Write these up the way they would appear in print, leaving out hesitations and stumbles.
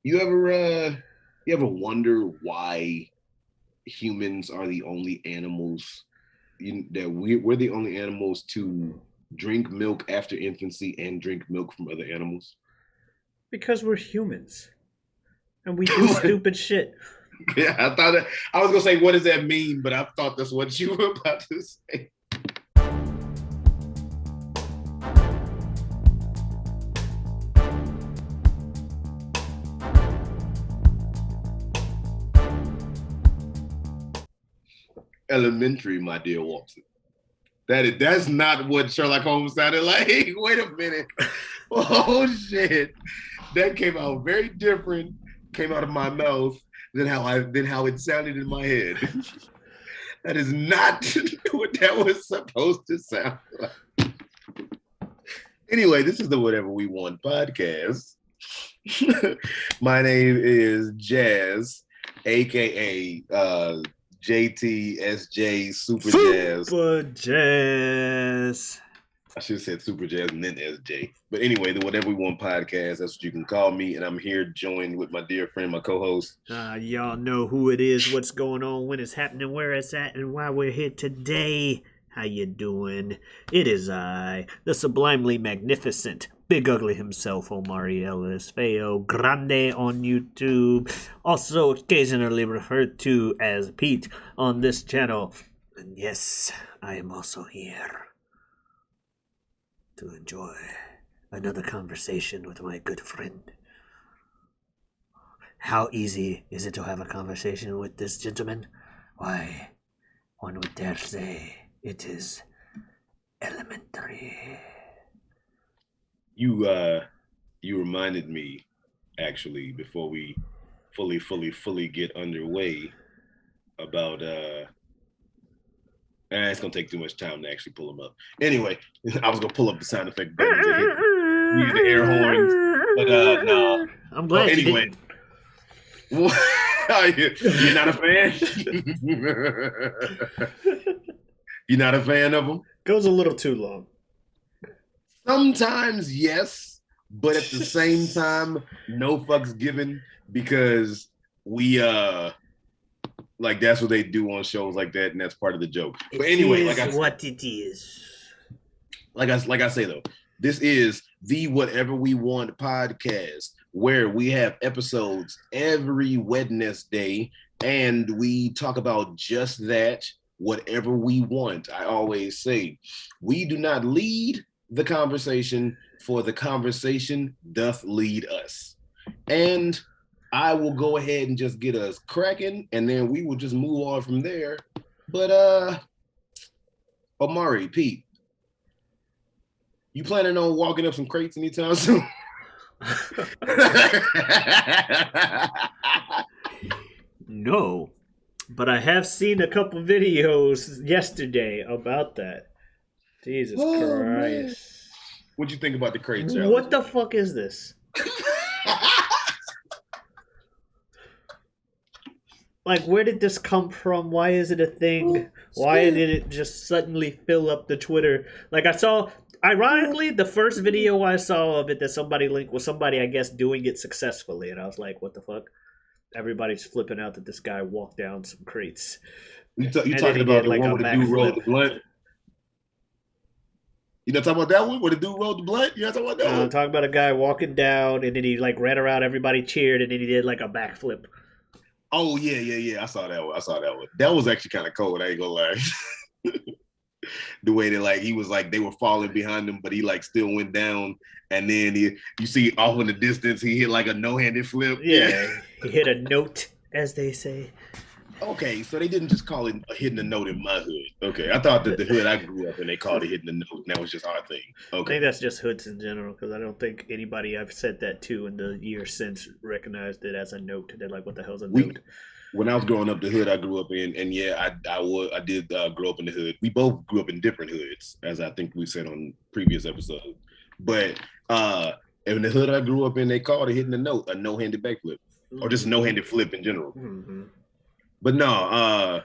You ever wonder why humans are the only animals we're the only animals to drink milk after infancy and drink milk from other animals? Because we're humans and we do stupid shit. Yeah, I was gonna say, what does that mean? But I thought that's what you were about to say. Elementary, my dear Watson. That's not what Sherlock Holmes sounded like. Wait a minute. Oh shit. That came out very different, came out of my mouth than how it sounded in my head. That is not what that was supposed to sound like. Anyway, this is the Whatever We Want podcast. My name is Jaz, aka JTSJ Superjaz. Superjaz. I should have said Superjaz and then SJ. But anyway, the Whatever We Want podcast, that's what you can call me. And I'm here joined with my dear friend, my co-host. Y'all know who it is, what's going on, when it's happening, where it's at, and why we're here today. How you doing? It is I, the sublimely magnificent, big ugly himself, Omari Ellis, feogrande on YouTube, also occasionally referred to as Pete on this channel. And yes, I am also here to enjoy another conversation with my good friend. How easy is it to have a conversation with this gentleman? Why, one would dare say it is elementary. You reminded me, actually, before we fully get underway, about it's gonna take too much time to actually pull them up. Anyway, I was gonna pull up the sound effect button to use the air horns, but no. I'm glad anyway. You didn't. You're not a fan? You're not a fan of them? Goes a little too long. Sometimes yes, but at the same time, no fucks given, because we like that's what they do on shows like that, and that's part of the joke. But anyway, it is. Like I say though, this is the Whatever We Want podcast, where we have episodes every Wednesday, and we talk about just that, whatever we want. I always say, we do not lead the conversation, for the conversation doth lead us. And I will go ahead and just get us cracking, and then we will just move on from there. But Omari, Pete, you planning on walking up some crates anytime soon? No, but I have seen a couple videos yesterday about that. Jesus Christ. Man. What'd you think about the crate challenge? What the fuck is this? Like, where did this come from? Why is it a thing? Why did it just suddenly fill up the Twitter? Like, I saw, ironically, the first video I saw of it that somebody linked was somebody, I guess, doing it successfully. And I was like, what the fuck? Everybody's flipping out that this guy walked down some crates. You talking about the one where the dude rolled the blunt? You not talking about that one where the dude rolled the blunt? You not talking about that one? I'm talking about a guy walking down, and then he like ran around, everybody cheered, and then he did like a backflip. Oh yeah. I saw that one. That was actually kind of cold. I ain't gonna lie. The way that like he was like they were falling behind him, but he like still went down, and then you see off in the distance he hit like a no-handed flip. Yeah, he hit a note, as they say. Okay, so they didn't just call it hitting a note in my hood. Okay, I thought that the hood I grew up in they called it hitting a note, and that was just our thing. Okay, I think that's just hoods in general, because I don't think anybody I've said that to in the years since recognized it as a note. They're like, "What the hell's a note?" When I was growing up, the hood I grew up in, and yeah, I did grow up in the hood. We both grew up in different hoods, as I think we said on previous episodes. But in the hood I grew up in, they called it hitting a note, a no-handed backflip, or just a no-handed flip in general. Mm-hmm. But no,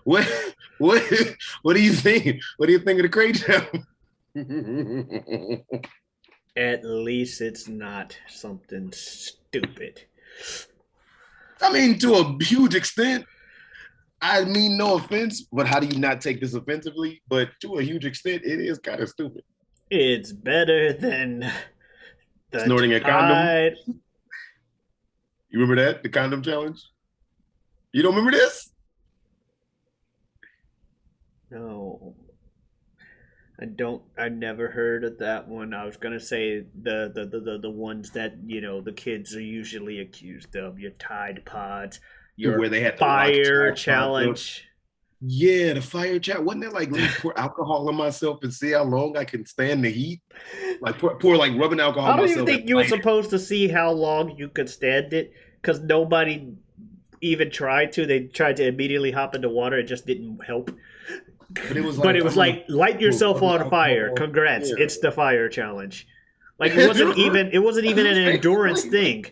what do you think? What do you think of the crate challenge? At least it's not something stupid. I mean, to a huge extent. I mean, no offense, but how do you not take this offensively? But to a huge extent, it is kind of stupid. It's better than the Snorting a condom. Tide. You remember that? The condom challenge? You don't remember this? No. I don't. I never heard of that one. I was gonna say the ones that the kids are usually accused of. Your Tide Pods, your Where they had the fire challenge. Yeah, the fire challenge. Wasn't that like, let me pour alcohol on myself and see how long I can stand the heat? Like pour like rubbing alcohol I on don't myself. even think you were supposed to see how long you could stand it because nobody even tried to. They tried to immediately hop into water. It just didn't help. But it was like light yourself on fire. Congrats, yeah. It's the fire challenge. Like it wasn't even an endurance thing.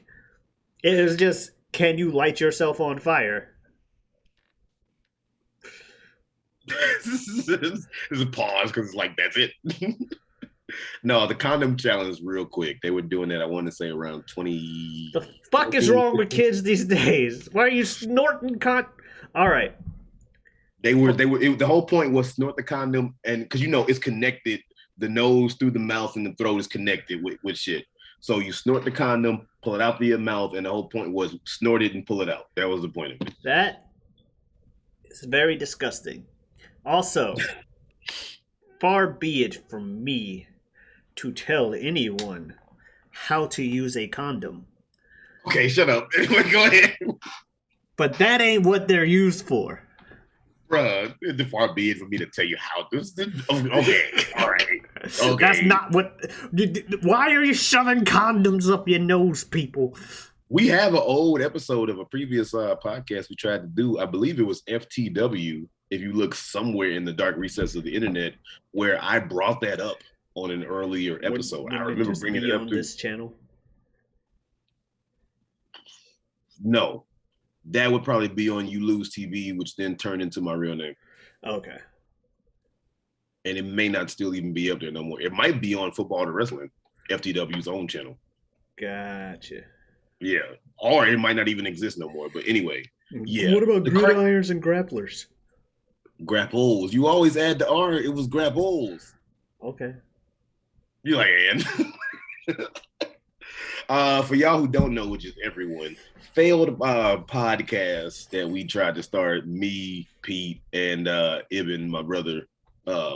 It was just, can you light yourself on fire? This is a pause because it's like, that's it. No, the condom challenge, real quick. They were doing that, I want to say, around 20. The fuck is wrong with kids these days? Why are you snorting All right. The whole point was snort the condom, and because it's connected, the nose through the mouth and the throat is connected with shit. So you snort the condom, pull it out through your mouth, and the whole point was snort it and pull it out. That was the point of it. That is very disgusting. Also, far be it from me to tell anyone how to use a condom. Okay, shut up. Go ahead. But that ain't what they're used for. Bruh, it's far be it for me to tell you how this. Okay, all right. Okay. That's not what. Why are you shoving condoms up your nose, people? We have an old episode of a previous podcast we tried to do. I believe it was FTW. If you look somewhere in the dark recess of the internet, where I brought that up on an earlier episode. I remember bringing it up on this channel. No. That would probably be on You Lose TV, which then turned into my real name. Okay. And it may not still even be up there no more. It might be on Football to Wrestling, FTW's own channel. Gotcha. Yeah. Or it might not even exist no more. But anyway, yeah. What about gridirons and grapplers? Grapples. You always add the R. It was grapples. Okay. You're like, and for y'all who don't know, which is everyone, failed podcast that we tried to start, me, Pete, and Ibn, my brother.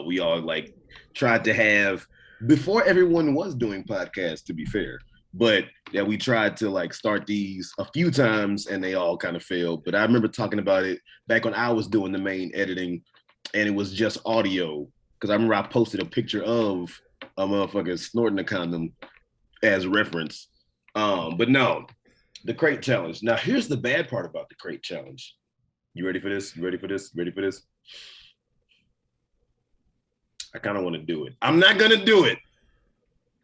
We all like tried to have, before everyone was doing podcasts, to be fair, but that we tried to like start these a few times and they all kind of failed. But I remember talking about it back when I was doing the main editing and it was just audio. Because I remember I posted a picture of a motherfucker snorting a condom as reference. But no, the crate challenge. Now, here's the bad part about the crate challenge. You ready for this? You ready for this? Ready for this? I kind of want to do it. I'm not going to do it.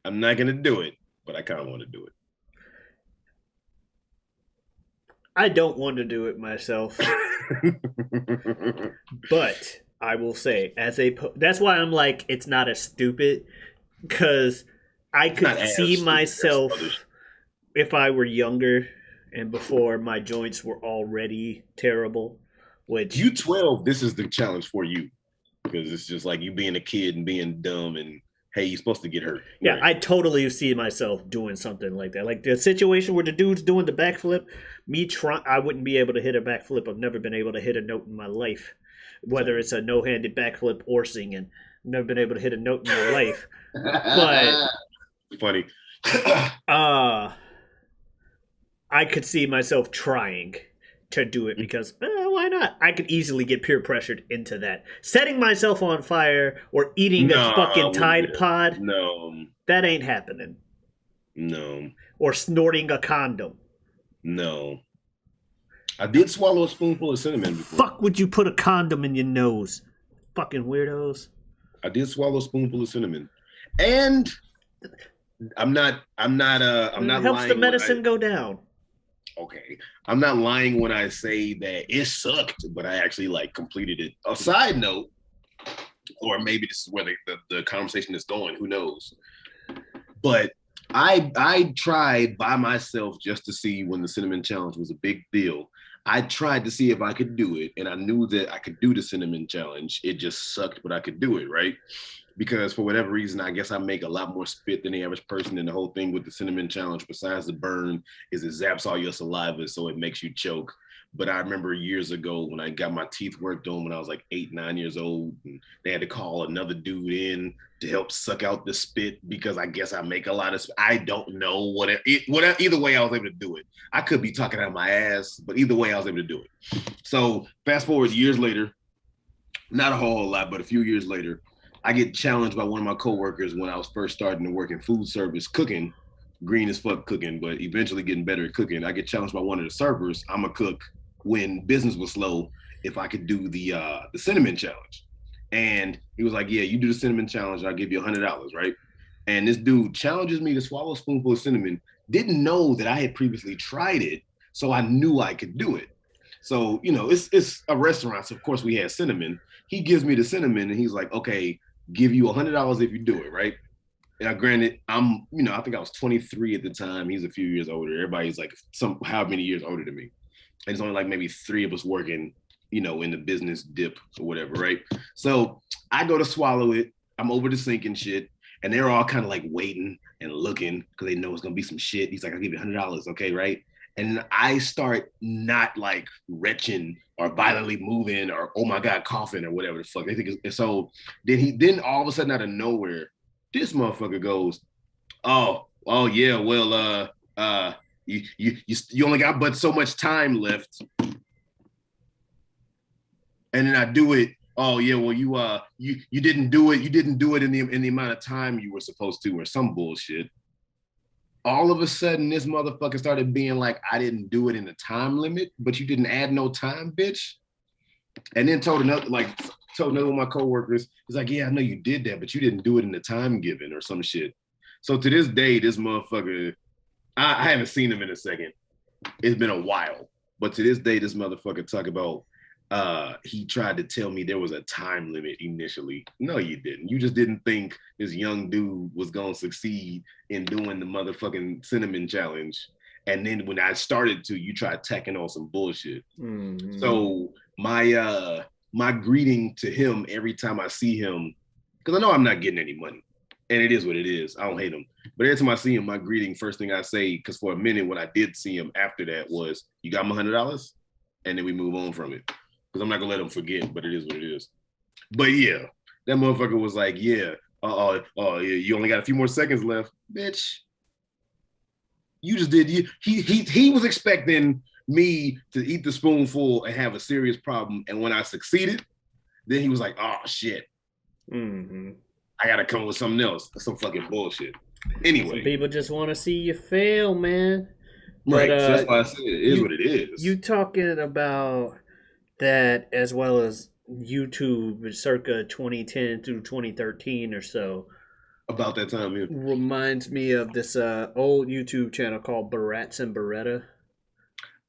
I'm not going to do it, but I kind of want to do it. I don't want to do it myself. But I will say, that's why I'm like, it's not as stupid, because I could see myself, if I were younger and before my joints were already terrible, which... You 12, this is the challenge for you. Because it's just like you being a kid and being dumb and, hey, you're supposed to get hurt. Yeah, right. I totally see myself doing something like that. Like the situation where the dude's doing the backflip, I wouldn't be able to hit a backflip. I've never been able to hit a note in my life, whether it's a no-handed backflip or singing. I've never been able to hit a note in my life. But funny. I could see myself trying to do it because why not? I could easily get peer pressured into that. Setting myself on fire or eating a fucking Tide Pod. No. That ain't happening. No. Or snorting a condom. No. I did swallow a spoonful of cinnamon before. Fuck would you put a condom in your nose? Fucking weirdos. I did swallow a spoonful of cinnamon. And I'm not it helps the medicine go down. Okay. I'm not lying when I say that it sucked, but I actually like completed it. A side note, or maybe this is where the conversation is going, who knows? But I tried by myself just to see when the cinnamon challenge was a big deal. I tried to see if I could do it, and I knew that I could do the cinnamon challenge. It just sucked, but I could do it, right? Because for whatever reason, I guess I make a lot more spit than the average person. And the whole thing with the cinnamon challenge, besides the burn, is it zaps all your saliva, so it makes you choke. But I remember years ago when I got my teeth worked on when I was like 8, 9 years old, and they had to call another dude in to help suck out the spit because I guess I make a lot of. I don't know what either way I was able to do it. I could be talking out my ass, but either way I was able to do it. So fast forward years later, not a whole lot, but a few years later, I get challenged by one of my coworkers when I was first starting to work in food service cooking, green as fuck cooking, but eventually getting better at cooking. I get challenged by one of the servers. I'm a cook when business was slow. If I could do the cinnamon challenge, and he was like, "Yeah, you do the cinnamon challenge. I'll give you $100, right?" And this dude challenges me to swallow a spoonful of cinnamon. Didn't know that I had previously tried it, so I knew I could do it. So it's a restaurant, so of course we had cinnamon. He gives me the cinnamon, and he's like, "Okay, give you $100 if you do it, right?" Now, granted, I think I was 23 at the time. He's a few years older. Everybody's like how many years older than me. And it's only like maybe 3 of us working, in the business dip or whatever, right? So I go to swallow it. I'm over the sink and shit. And they're all kind of like waiting and looking because they know it's going to be some shit. He's like, I'll give you $100, okay, right? And I start not like retching or violently moving or, oh my God, coughing or whatever the fuck. They think it's, so then all of a sudden out of nowhere, this motherfucker goes, oh yeah, well, you only got but so much time left. And then I do it. Oh yeah, well you didn't do it. You didn't do it in the amount of time you were supposed to, or some bullshit. All of a sudden, this motherfucker started being like, I didn't do it in the time limit, but you didn't add no time, bitch. And then told another one of my coworkers, he's like, yeah, I know you did that, but you didn't do it in the time given or some shit. So to this day, this motherfucker, I haven't seen him in a second. It's been a while. But to this day, this motherfucker talk about he tried to tell me there was a time limit initially. No, you didn't. You just didn't think this young dude was gonna succeed in doing the motherfucking cinnamon challenge. And then when I started to, you tried tacking on some bullshit. Mm-hmm. So my greeting to him every time I see him, because I know I'm not getting any money. And it is what it is. I don't hate him. But every time I see him, my greeting, first thing I say, because for a minute when I did see him after that was, you got my $100? And then we move on from it. Because I'm not going to let him forget, but it is what it is. But yeah, that motherfucker was like, yeah, you only got a few more seconds left. Bitch, you just did. He was expecting me to eat the spoonful and have a serious problem. And when I succeeded, then he was like, oh, shit. Mm-hmm. I got to come with something else. That's some fucking bullshit. Anyway. Some people just want to see you fail, man. Right. But, so that's why I said it is what it is. You talking about that as well as YouTube circa 2010 through 2013 or so. About that time, yeah. Reminds me of this old YouTube channel called Barats and Beretta.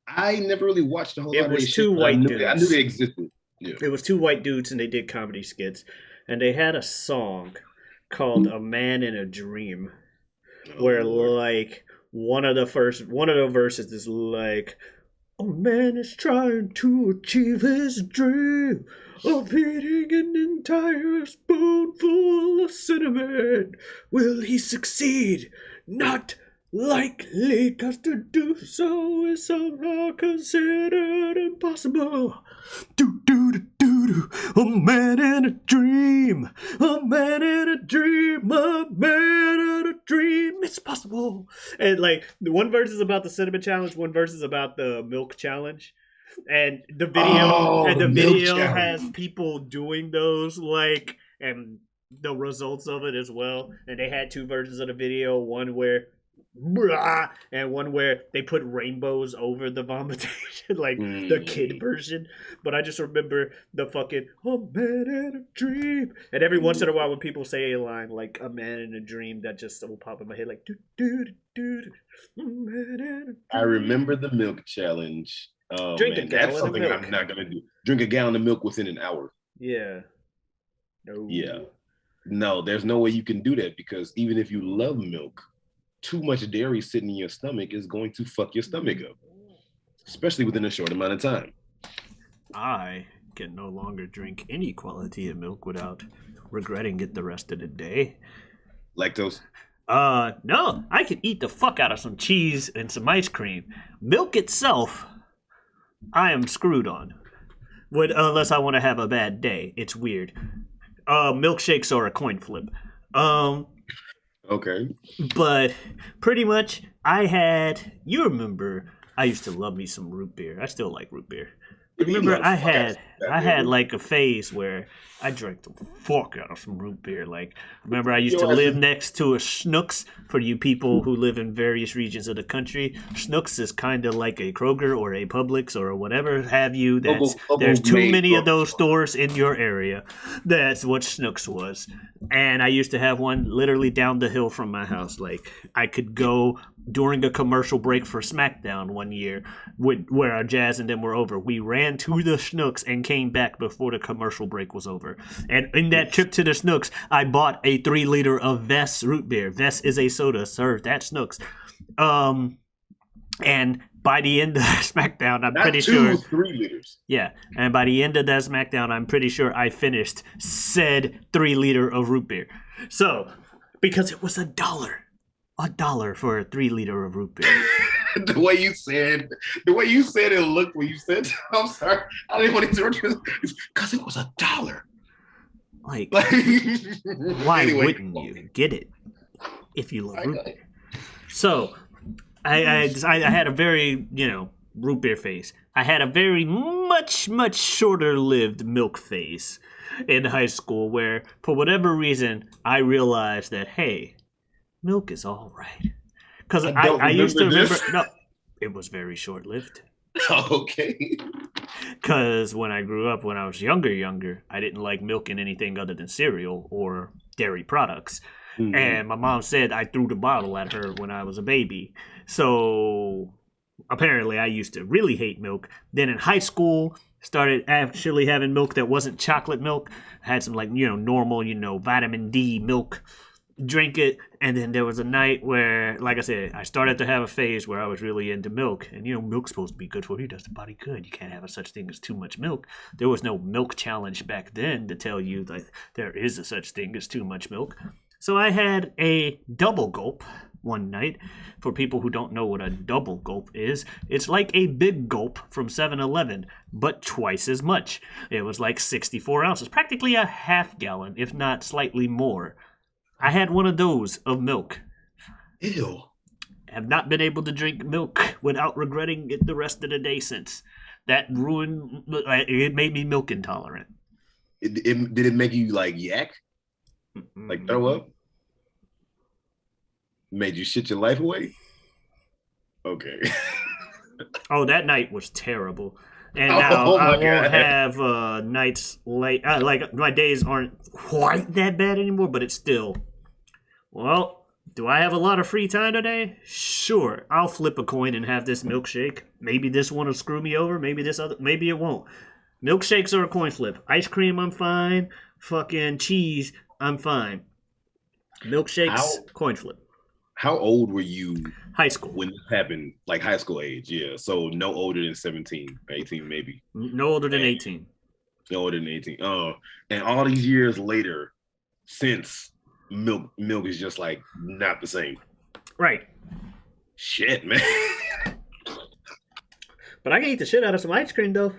I never really watched the whole lot of it was two white dudes. I knew they existed. Yeah. It was two white dudes and they did comedy skits. And they had a song called A Man in a Dream. Where like one of the verses is like, a man is trying to achieve his dream of eating an entire spoonful of cinnamon. Will he succeed? Not likely, 'cause to do so is somehow considered impossible. A man in a dream, a man in a dream, a man in a dream. It's possible. And like one verse is about the cinnamon challenge, one verse is about the milk challenge. And the video has people doing those like and the results of it as well. And they had two versions of the video, one where and one where they put rainbows over the vomitation, like the kid version. But I just remember the fucking "a man in a dream," and every once in a while when people say a line like "a man in a dream," that just will pop in my head like I remember the milk challenge. Oh, drink a gallon that's something of milk. I'm not gonna do. Drink a gallon of milk within an hour. Yeah. No. Yeah. No, there's no way you can do that because even if you love milk, too much dairy sitting in your stomach is going to fuck your stomach up, especially within a short amount of time. I can no longer drink any quality of milk without regretting it the rest of the day. Lactose? No, I can eat the fuck out of some cheese and some ice cream. Milk itself, I am screwed on. Unless I want to have a bad day. It's weird. Milkshakes are a coin flip. Okay. But pretty much, you remember, I used to love me some root beer. I still like root beer. Remember, I had like a phase where I drank the fuck out of some root beer. Like, remember, I used to live next to a Schnucks. For you people who live in various regions of the country, Schnucks is kind of like a Kroger or a Publix or whatever have you. There's too many of those stores in your area. That's what Schnucks was. And I used to have one literally down the hill from my house. Like, I could go during a commercial break for SmackDown one year where our Jazz and them were over. We ran to the Schnucks and came back before the commercial break was over. And in that trip to the Schnucks, I bought a 3-liter of Vess root beer. Vess is a soda served at Schnucks. And by the end of SmackDown, I'm pretty sure 3 liters. Yeah, and by the end of that SmackDown, I'm pretty sure I finished said 3-liter of root beer. So, because it was $1 for a 3-liter of root beer. the way you said it looked when you said, I'm sorry, I didn't want to interrupt you. Because it was $1. Like why anyway, wouldn't you get it if you love root beer? So, I had a very, root beer phase. I had a very much shorter-lived milk phase in high school where, for whatever reason, I realized that, hey, milk is all right. Because I used to remember... No, it was very short-lived. Okay. Because when I grew up, when I was younger, I didn't like milk in anything other than cereal or dairy products. Mm-hmm. And my mom said I threw the bottle at her when I was a baby. So apparently I used to really hate milk. Then in high school, started actually having milk that wasn't chocolate milk. I had some normal, vitamin D milk. Drink it, and then there was a night where, like I said, I started to have a phase where I was really into milk. And, milk's supposed to be good for you. It does the body good. You can't have a such thing as too much milk. There was no milk challenge back then to tell you that there is a such thing as too much milk. So I had a double gulp one night. For people who don't know what a double gulp is, it's like a big gulp from 7-Eleven, but twice as much. It was like 64 ounces, practically a half gallon, if not slightly more. I had one of those of milk. Ew. Have not been able to drink milk without regretting it the rest of the day since. That ruined... It made me milk intolerant. Did it make you, yak? Like throw up? Made you shit your life away? Okay. Oh, that night was terrible. And now I won't have nights late. My days aren't quite that bad anymore, but it's still... Well, do I have a lot of free time today? Sure, I'll flip a coin and have this milkshake. Maybe this one will screw me over. Maybe it won't. Milkshakes are a coin flip. Ice cream, I'm fine. Fucking cheese, I'm fine. Milkshakes, coin flip. How old were you? High school. When this happened, like high school age, yeah. So no older than 17, 18 maybe. No older than 18. No older than 18. And all these years later, since milk is just not the same. Right. Shit, man. But I can eat the shit out of some ice cream though.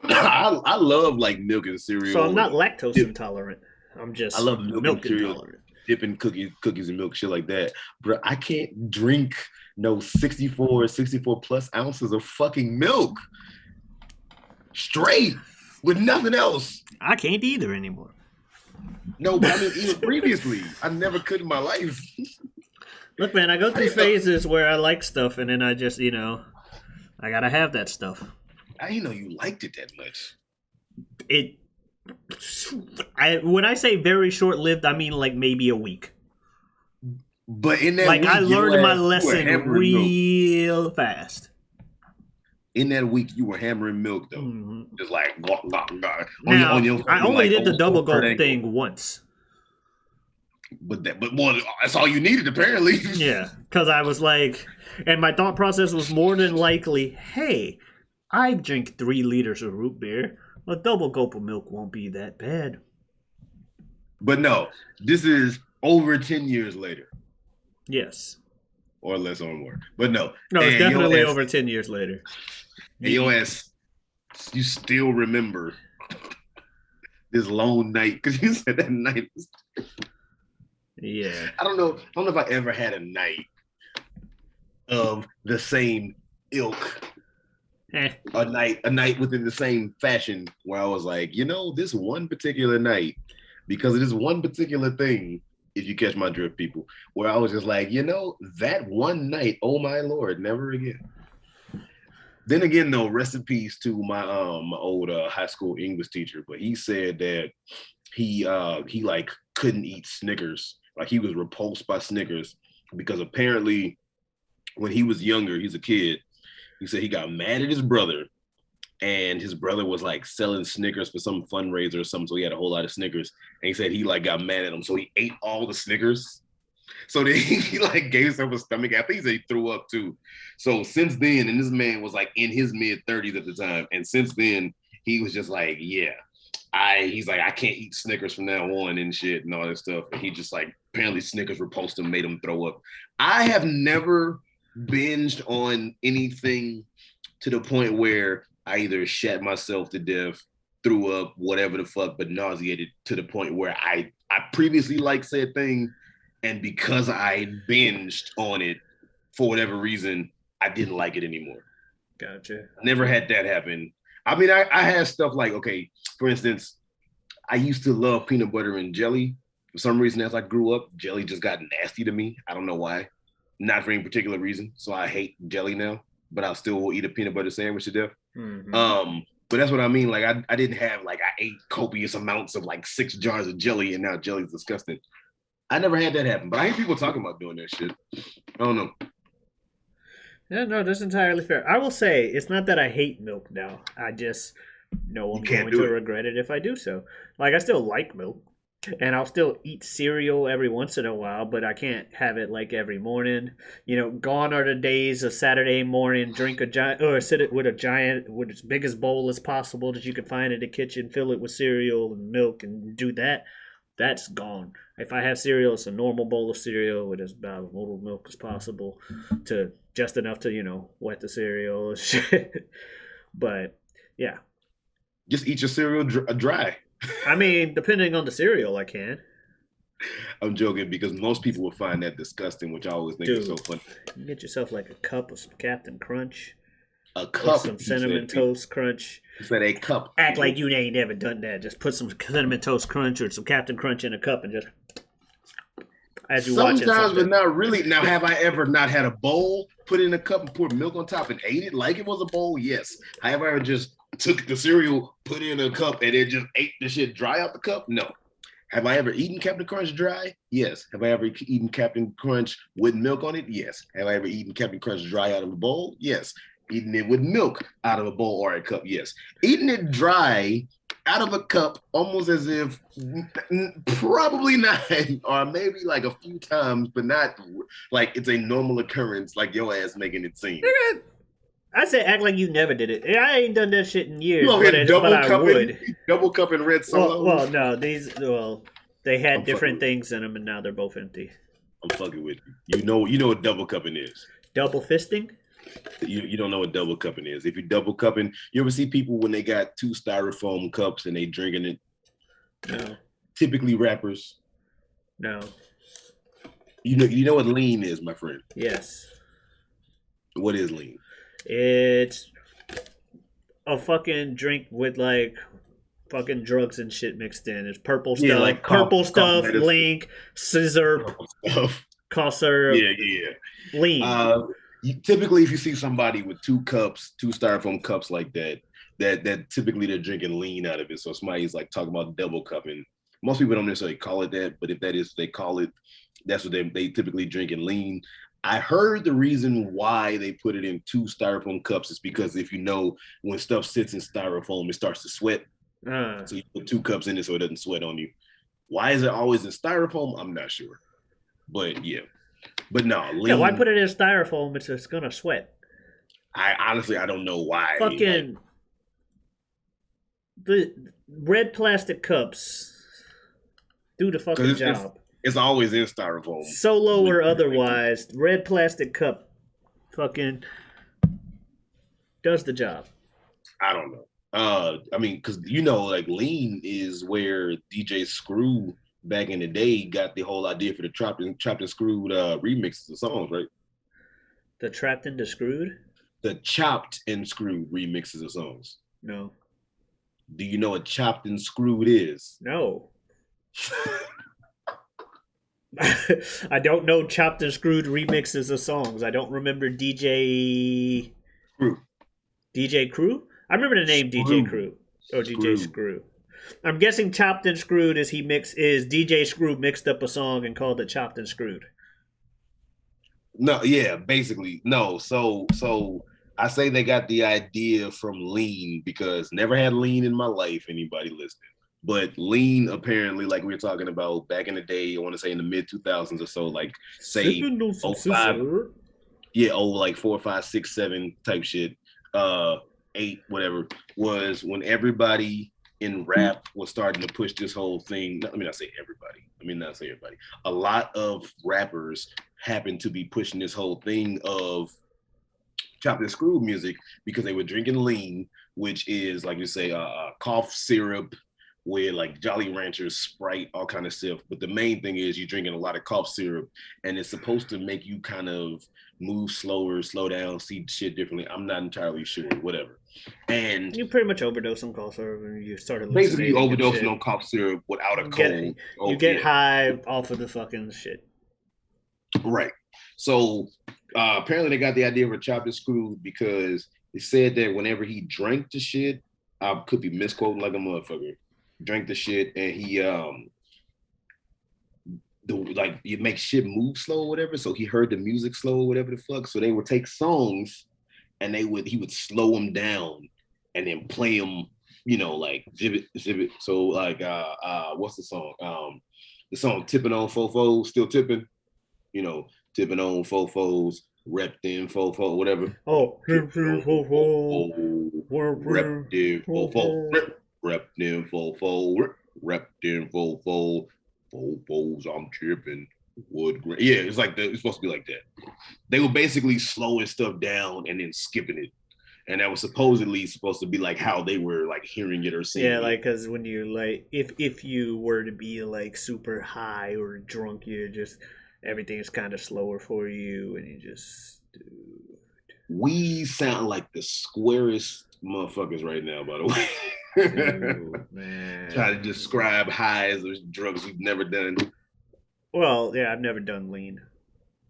I love milk and cereal. So I'm not lactose intolerant. I love milk intolerant. Dipping cookies and milk, shit like that. Bro, I can't drink no 64 plus ounces of fucking milk straight with nothing else. I can't either anymore. No, but I mean, even previously, I never could in my life. Look, man, I go through phases where I like stuff, and then I just, I gotta have that stuff. I didn't know you liked it that much. When I say very short-lived, I mean maybe a week. But in that week, I learned my lesson real fast. In that week, you were hammering milk, though. Mm-hmm. Just Now, I only did the double gulp thing once. but well, that's all you needed apparently. Yeah, because I was like, and my thought process was more than likely, hey, I drink 3 liters of root beer. A double gulp of milk won't be that bad. But no, this is over 10 years later. Yes. Or less or more. But no. No, it's definitely over 10 years later. And your ass, you still remember this long night because you said that night was. Yeah. I don't know if I ever had a night of the same ilk. A night within the same fashion where I was like, this one particular night, because of this one particular thing, if you catch my drift, people, where I was just like, that one night, oh my Lord, never again. Then again, though, rest in peace to my old high school English teacher, but he said that he like couldn't eat Snickers, like he was repulsed by Snickers because apparently when he was younger, he's a kid, he said he got mad at his brother, and his brother was like selling Snickers for some fundraiser or something, so he had a whole lot of Snickers, and he said he like got mad at him, so he ate all the Snickers. So then he like gave himself a stomach. I think he said he threw up too. So since then, and this man was like in his mid-30s at the time, and since then he was just like, yeah, he's like, I can't eat Snickers from now on and shit and all that stuff. And he just like apparently Snickers repulsed him, made him throw up. I have never binged on anything to the point where I either shat myself to death, threw up, whatever the fuck, but nauseated to the point where I previously liked said thing. And because I binged on it for whatever reason, I didn't like it anymore. Gotcha. Never had that happen. I mean, I had stuff like, okay, for instance, I used to love peanut butter and jelly. For some reason, as I grew up, jelly just got nasty to me. I don't know why. Not for any particular reason. So I hate jelly now, but I still will eat a peanut butter sandwich to death. Mm-hmm. But that's what I mean. Like I didn't have like I ate copious amounts of like 6 jars of jelly, and now jelly's disgusting. I never had that happen, but I hear people talking about doing that shit. I don't know. Yeah, no, that's entirely fair. I will say it's not that I hate milk now. I just know I'm going to regret it if I do so. Like I still like milk, and I'll still eat cereal every once in a while, but I can't have it like every morning. Gone are the days of Saturday morning, drink a giant or sit it with as big as bowl as possible that you can find in the kitchen, fill it with cereal and milk, and do that. That's gone. If I have cereal, it's a normal bowl of cereal with as about as little milk as possible, to just enough to wet the cereal and shit. But yeah, just eat your cereal dry. I mean, depending on the cereal, I can. I'm joking because most people would find that disgusting, which I always think is so funny. You get yourself like a cup of some Captain Crunch. A cup, some Cinnamon Toast Crunch. He said a cup. Act like you ain't never done that. Just put some Cinnamon Toast Crunch or some Captain Crunch in a cup and just as you watch it. Sometimes, but not really. Now, have I ever not had a bowl, put in a cup and poured milk on top and ate it like it was a bowl? Yes. Have I ever just took the cereal, put it in a cup, and then just ate the shit dry out the cup? No. Have I ever eaten Captain Crunch dry? Yes. Have I ever eaten Captain Crunch with milk on it? Yes. Have I ever eaten Captain Crunch dry out of a bowl? Yes. Eating it with milk out of a bowl or a cup? Yes. Eating it dry out of a cup, almost as if probably not, or maybe like a few times, but not like it's a normal occurrence, like your ass making it seem. I said act like you never did it. I ain't done that shit in years, but I would. Double cup and red Solo. Well, no, they had different things in them, and now they're both empty. I'm fucking with you. You know what double cupping is. Double fisting? You don't know what double cupping is. If you're double cupping, you ever see people when they got 2 styrofoam cups and they drinking it? No. Typically rappers. No. You know what lean is, my friend? Yes. What is lean? It's a fucking drink with like fucking drugs and shit mixed in. It's purple stuff. Yeah, like purple stuff, link, scissor, cough syrup. Yeah. Lean. Typically, if you see somebody with 2 cups, 2 styrofoam cups like that typically they're drinking lean out of it. So somebody's like talking about double cupping. Most people don't necessarily call it that, but if that is, they call it, that's what they typically drink in lean. I heard the reason why they put it in 2 styrofoam cups is because if when stuff sits in styrofoam, it starts to sweat. So you put 2 cups in it so it doesn't sweat on you. Why is it always in styrofoam? I'm not sure. But yeah. But no, Yeah, why lean. put it in styrofoam? It's just gonna sweat. I honestly I don't know why. Like, Fucking the red plastic cups do the fucking because job. it's always in styrofoam. Solo or otherwise, red plastic cup fucking does the job. I don't know. I mean, because like lean is where DJ Screw back in the day got the whole idea for the chopped and screwed remixes of songs, right? The trapped into screwed? The chopped and screwed remixes of songs. No. Do you know what chopped and screwed is? No. I don't know chopped and screwed remixes of songs. I don't remember DJ Screw. DJ Crew. I remember the name Screw. DJ Crew. Oh, DJ Screw. I'm guessing chopped and screwed is DJ Screw mixed up a song and called it chopped and screwed. No, yeah, basically no. So I say they got the idea from lean because never had lean in my life. Anybody listening? But lean apparently, like we were talking about back in the day, I want to say in the mid 2000s or so, like say 05, yeah, like 4, 5, 6, 7 type shit, 8, whatever, was when everybody in rap was starting to push this whole thing. Let me not say everybody. A lot of rappers happened to be pushing this whole thing of chopped and screwed music because they were drinking lean, which is like you say, cough syrup with like Jolly Ranchers, Sprite, all kind of stuff. But the main thing is you're drinking a lot of cough syrup, and it's supposed to make you kind of move slower, slow down, see shit differently. I'm not entirely sure, whatever. And you pretty much overdose on cough syrup and you started basically overdosing on cough syrup without a cold. You get high off of the fucking shit. Right. So apparently they got the idea for chopped and screwed because they said that whenever he drank the shit, I could be misquoting like a motherfucker, drank the shit and he you make shit move slow or whatever. So he heard the music slow or whatever the fuck. So they would take songs and he would slow them down and then play them, like zip it. So like what's the song? The song Tipping on Fofos, Still Tipping, tipping on Fofos, repped in Fofo, whatever. Oh, repped in Fofo, repped in Fofo, repped in Fofo, Fofos, I'm tripping. Wood grain. Yeah, it's supposed to be like that. They were basically slowing stuff down and then skipping it. And that was supposedly supposed to be like how they were like hearing it or seeing it. Yeah, like because when you like if you were to be like super high or drunk, you're just everything is kind of slower for you and you just we sound like the squarest motherfuckers right now, by the way. Ooh, man. Try to describe highs or drugs we've never done. Well, yeah, I've never done lean.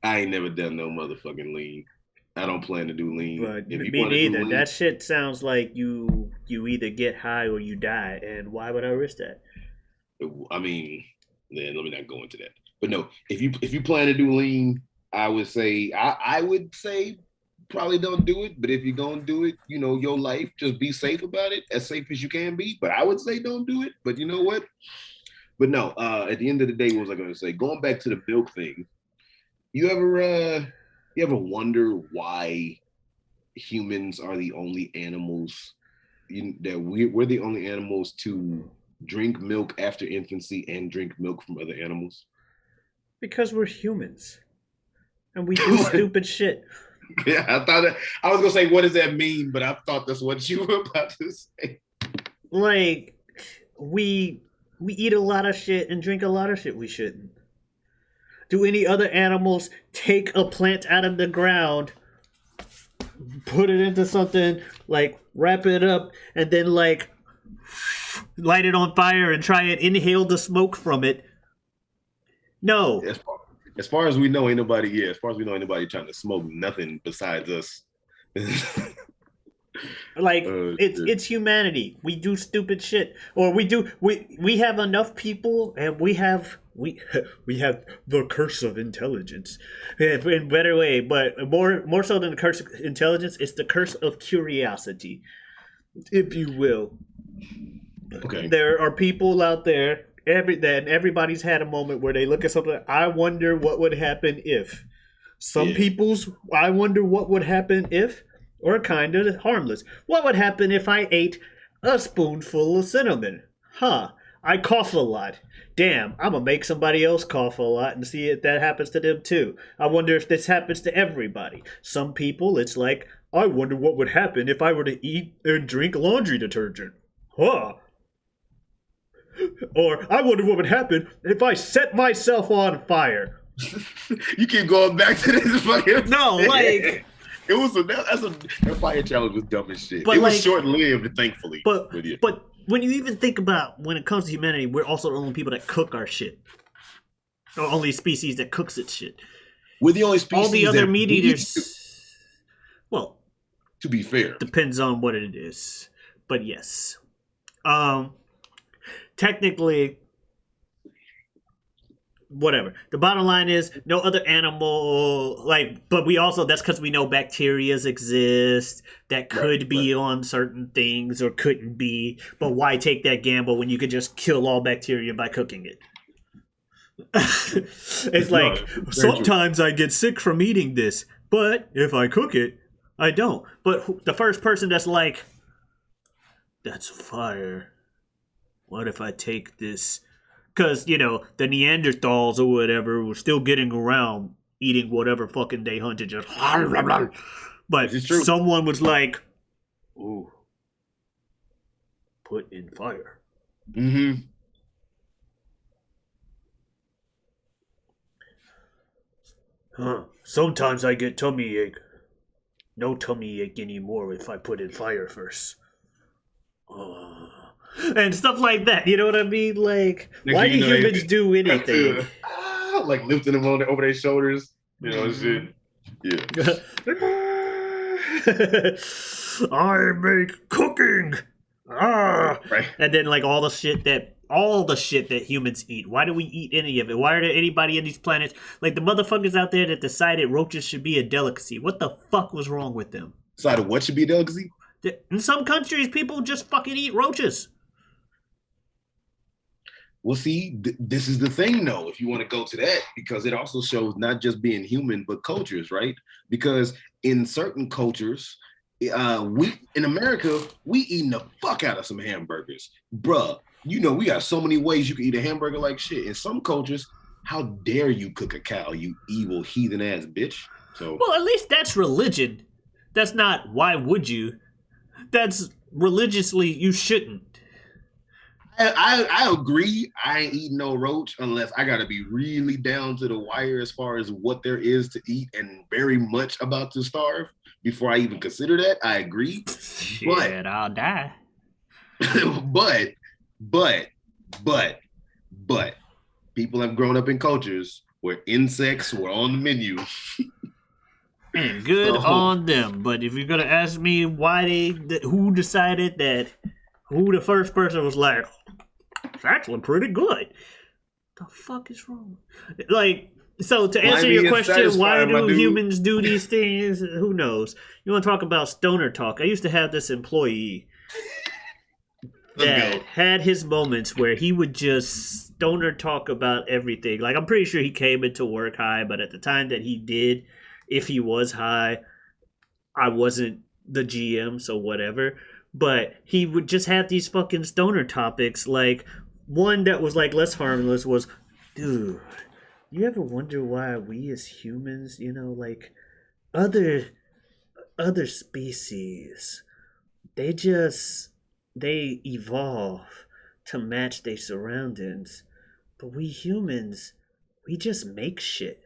I ain't never done no motherfucking lean. I don't plan to do lean. But me neither. Lean, that shit sounds like you either get high or you die, and why would I risk that? I mean, then let me not go into that. But no, if you plan to do lean, I would say probably don't do it. But if you're gonna do it, your life, just be safe about it, as safe as you can be. But I would say don't do it. But you know what? But no, at the end of the day, what was I going to say? Going back to the milk thing, you ever wonder why humans are the only animals that we're the only animals to drink milk after infancy and drink milk from other animals? Because we're humans, and we do stupid shit. Yeah, I was gonna say, what does that mean? But I thought that's what you were about to say. Like we eat a lot of shit and drink a lot of shit we shouldn't. Do any other animals take a plant out of the ground, put it into something, like wrap it up, and then like light it on fire and try and inhale the smoke from it? No. As far as we know, ain't nobody. Yeah, as far as we know, ain't nobody trying to smoke nothing besides us. Like it's humanity. We do stupid shit, or we have enough people, and we have the curse of intelligence, in a better way, but more so than the curse of intelligence, it's the curse of curiosity, if you will. Okay. There are people out there, everybody's had a moment where they look at something. I wonder what would happen if. Some people's I wonder what would happen if, or kind of harmless. What would happen if I ate a spoonful of cinnamon? Huh. I cough a lot. Damn, I'm gonna make somebody else cough a lot and see if that happens to them too. I wonder if this happens to everybody. Some people, it's like, I wonder what would happen if I were to eat and drink laundry detergent. Huh. Or, I wonder what would happen if I set myself on fire. You keep going back to this fucking... No, like... It was that fire challenge was dumb as shit. But it was short-lived, thankfully. But when you even think about, when it comes to humanity, we're also the only people that cook our shit. Or only species that cooks its shit. We're the only species. All the other meat eaters. Well, to be fair, depends on what it is. But yes, technically, whatever. The bottom line is no other animal but we also, that's because we know bacterias exist that could be on certain things or couldn't be. But why take that gamble when you could just kill all bacteria by cooking it? It's like, sometimes I get sick from eating this, but if I cook it, I don't. But the first person that's like, that's fire. What if I take this? Because, the Neanderthals or whatever were still getting around eating whatever fucking they hunted. Just but someone was like, ooh, put in fire. Mm-hmm. Huh. Sometimes I get tummy ache. No tummy ache anymore if I put in fire first. And stuff like that. You know what I mean? Like, why do humans do anything? Like lifting them over their shoulders. You know, shit. Yeah. I make cooking. Right. And then like all the shit that humans eat. Why do we eat any of it? Why are there anybody in these planets? Like the motherfuckers out there that decided roaches should be a delicacy. What the fuck was wrong with them? Decided what should be a delicacy? In some countries, people just fucking eat roaches. Well, see, this is the thing, though, if you want to go to that, because it also shows not just being human, but cultures, right? Because in certain cultures, in America, we eating the fuck out of some hamburgers. Bruh, we got so many ways you can eat a hamburger like shit. In some cultures, how dare you cook a cow, you evil heathen ass bitch. So, well, at least that's religion. That's not why would you. That's religiously you shouldn't. I agree. I ain't eating no roach unless I gotta be really down to the wire as far as what there is to eat and very much about to starve before I even consider that. I agree. Shit, but I'll die. but people have grown up in cultures where insects were on the menu. And good on them. But if you're gonna ask me why who decided that, who the first person was like, it's actually pretty good. The fuck is wrong? Like, so to answer your question, why do humans do these things? Who knows? You want to talk about stoner talk? I used to have this employee that had his moments where he would just stoner talk about everything. Like, I'm pretty sure he came into work high, but at the time that he did, if he was high, I wasn't the GM, so whatever. But he would just have these fucking stoner topics. Like, one that was like less harmless was, dude, you ever wonder why we as humans, like other species, they evolve to match their surroundings, but we humans, we just make shit.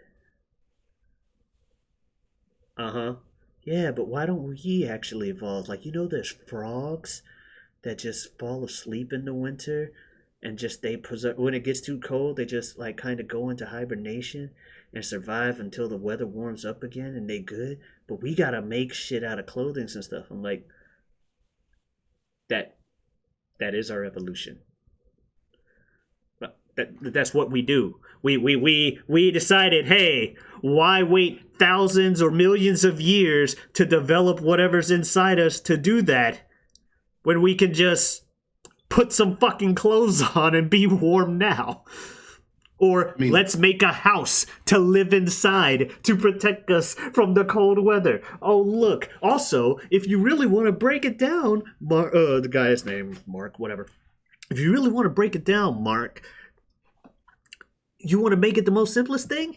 Yeah, but why don't we actually evolve? Like, there's frogs that just fall asleep in the winter and just when it gets too cold, they just like kind of go into hibernation and survive until the weather warms up again and they good. But we gotta make shit out of clothing and stuff. I'm like, that is our evolution. That's what we do. We decided, hey, why wait thousands or millions of years to develop whatever's inside us to do that when we can just put some fucking clothes on and be warm now. Or let's make a house to live inside to protect us from the cold weather. Oh, look. Also, if you really want to break it down, the guy's name, Mark, whatever. If you really want to break it down, Mark, you want to make it the most simplest thing?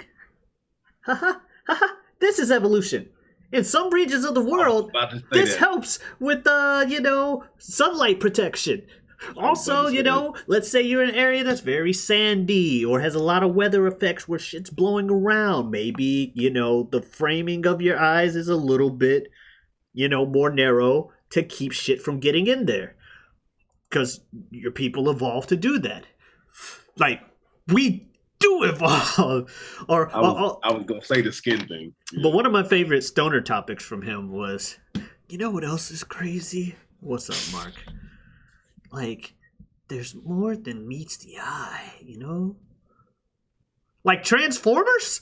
Haha, haha. This is evolution. In some regions of the world, this helps with, sunlight protection. Also, let's say you're in an area that's very sandy or has a lot of weather effects where shit's blowing around. Maybe, the framing of your eyes is a little bit, more narrow to keep shit from getting in there. Because your people evolved to do that. Like, we do evolve. Or I was going to say the skin thing. But one of my favorite stoner topics from him was, you know what else is crazy? What's up, Mark? Like, there's more than meets the eye, Like Transformers?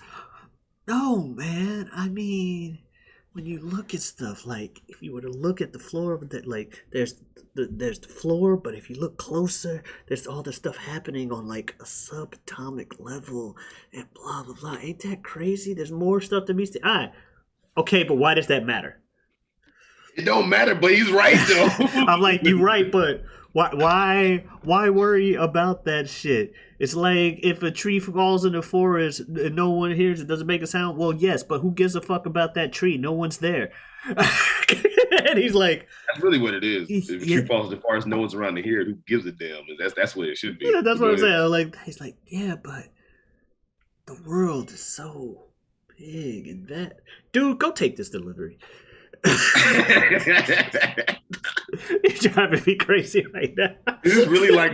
No, man. I mean, when you look at stuff, like, if you were to look at the floor, there's the floor, but if you look closer, there's all this stuff happening on, like, a subatomic level and blah, blah, blah. Ain't that crazy? There's more stuff that meets the eye. Okay, but why does that matter? It don't matter, but he's right, though. I'm like, you're right, but... Why worry about that shit? It's like if a tree falls in the forest and no one hears it, does it make a sound? Well, yes, but who gives a fuck about that tree? No one's there. And he's like... That's really what it is. If a tree falls in the forest, no one's around to hear it. Who gives a damn? That's what it should be. Yeah, that's what I'm saying. Like, he's like, yeah, but the world is so big and that... Dude, go take this delivery. You're driving me crazy right now. This is really like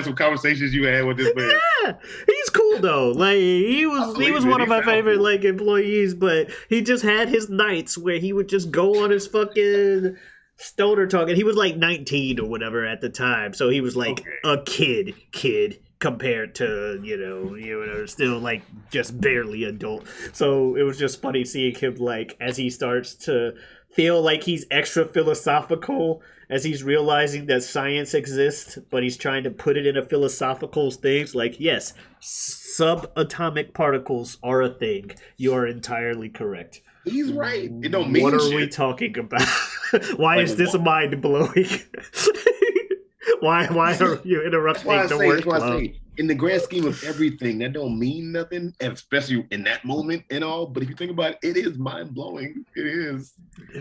some conversations you had with this man. Yeah, he's cool though. Like he was one of my favorite employees, but he just had his nights where he would just go on his fucking stoner talk, and he was like 19 or whatever at the time, so he was like a kid compared to still like just barely adult. So it was just funny seeing him like as he starts to feel like he's extra philosophical as he's realizing that science exists, but he's trying to put it in a philosophical thing. Like, yes, subatomic particles are a thing. You are entirely correct. He's right. It don't mean what are shit. we talking about? Why is this mind blowing? Why are you interrupting the work? That's why I say, in the grand scheme of everything, that don't mean nothing, especially in that moment and all. But if you think about it, it is mind blowing. It is.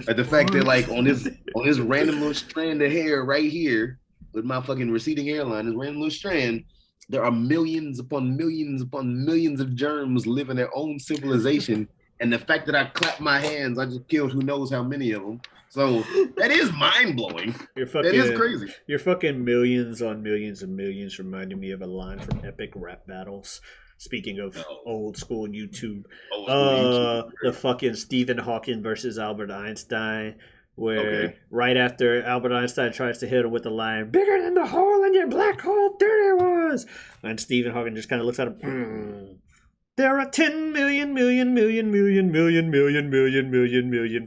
Like the fact that like on this random little strand of hair right here with my fucking receding hairline, this random little strand, there are millions upon millions upon millions of germs living their own civilization. And the fact that I clap my hands, I just killed who knows how many of them. So that is mind blowing. That is crazy. Your fucking millions on millions and millions reminded me of a line from Epic Rap Battles. Speaking of old school YouTube, the fucking Stephen Hawking versus Albert Einstein, where right after Albert Einstein tries to hit him with the line, "Bigger than the hole in your black hole theory was," and Stephen Hawking just kind of looks at him. There are 10 million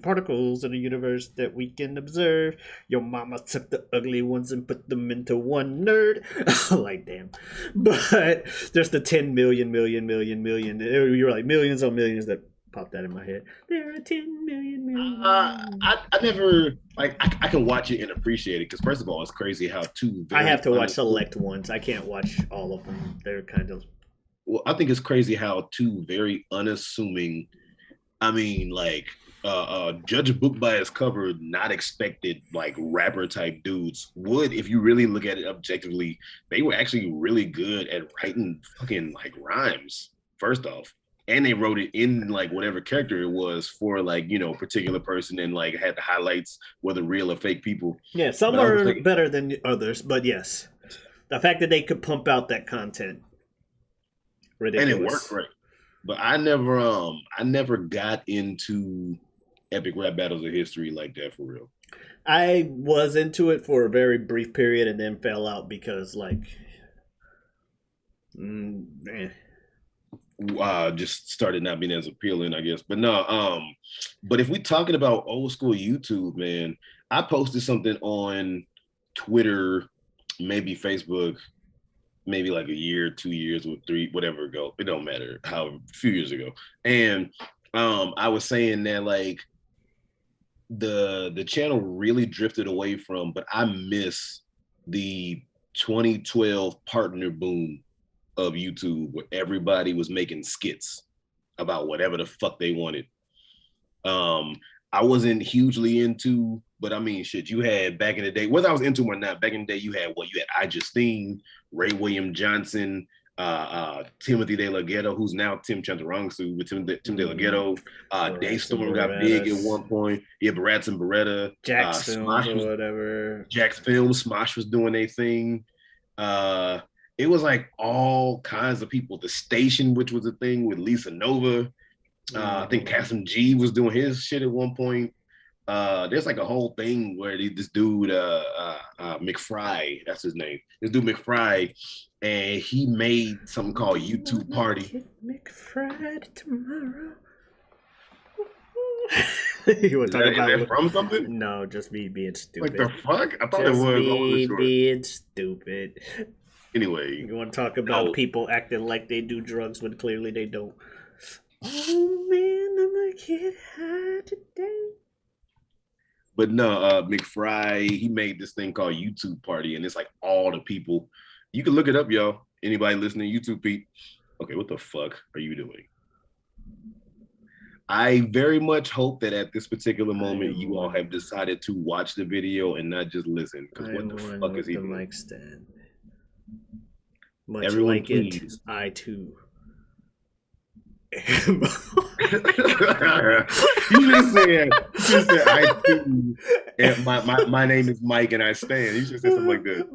particles in the universe that we can observe. Your mama took the ugly ones and put them into one nerd. Like, damn. But just the 10 million. You're like millions on millions that popped that in my head. There are 10 million. I never, like, I can watch it and appreciate it because, first of all, it's crazy how I have to watch select ones. I can't watch all of them. They're kind of... Well, I think it's crazy how two very unassuming, judge a book by its cover, not expected, like rapper type dudes would, if you really look at it objectively, they were actually really good at writing fucking like rhymes, first off. And they wrote it in like whatever character it was for like, particular person and like had the highlights, whether real or fake people. Yeah, some are better than others, but yes. The fact that they could pump out that content. Ridiculous. And it worked great. But I never got into Epic Rap Battles of History like that for real. I was into it for a very brief period and then fell out because just started not being as appealing, I guess. But no, but if we're talking about old school YouTube, man, I posted something on Twitter maybe Facebook, maybe like a year, 2 years, or three, whatever ago. It don't matter. How a few years ago, and I was saying that like the channel really drifted away from, but I miss the 2012 partner boom of YouTube where everybody was making skits about whatever the fuck they wanted. I wasn't hugely into, but I mean, shit, you had back in the day, whether I was into them or not, back in the day, you had what? You had I Justine, Ray William Johnson, Timothy De La Ghetto, who's now Tim Chantarangsu, with Tim De La Ghetto. Daystorm got big at one point. Yeah, Barats and Beretta. Jack's Films or whatever. Jack's Films, Smosh was doing their thing. It was like all kinds of people. The Station, which was a thing with Lisa Nova. I think Kasim G was doing his shit at one point. There's like a whole thing where this dude, McFry, that's his name. This dude McFry, and he made something called YouTube Party. McFry tomorrow. You want to talk about that from something? No, just me being stupid. Like the fuck? I thought just it was. Me being stupid. Anyway, you want to talk about people acting like they do drugs when clearly they don't. Oh man, I'm gonna get high today. But no, McFry, he made this thing called YouTube Party, and it's like all the people. You can look it up, y'all. Anybody listening to YouTube, Pete? Okay, what the fuck are you doing? I very much hope that at this particular moment, you all have decided to watch the video and not just listen. Because what the fuck is he doing? Mic stand. Much Everyone, like please. It, I too. You just said I too, and my name is Mike and I stand. You should say something like that.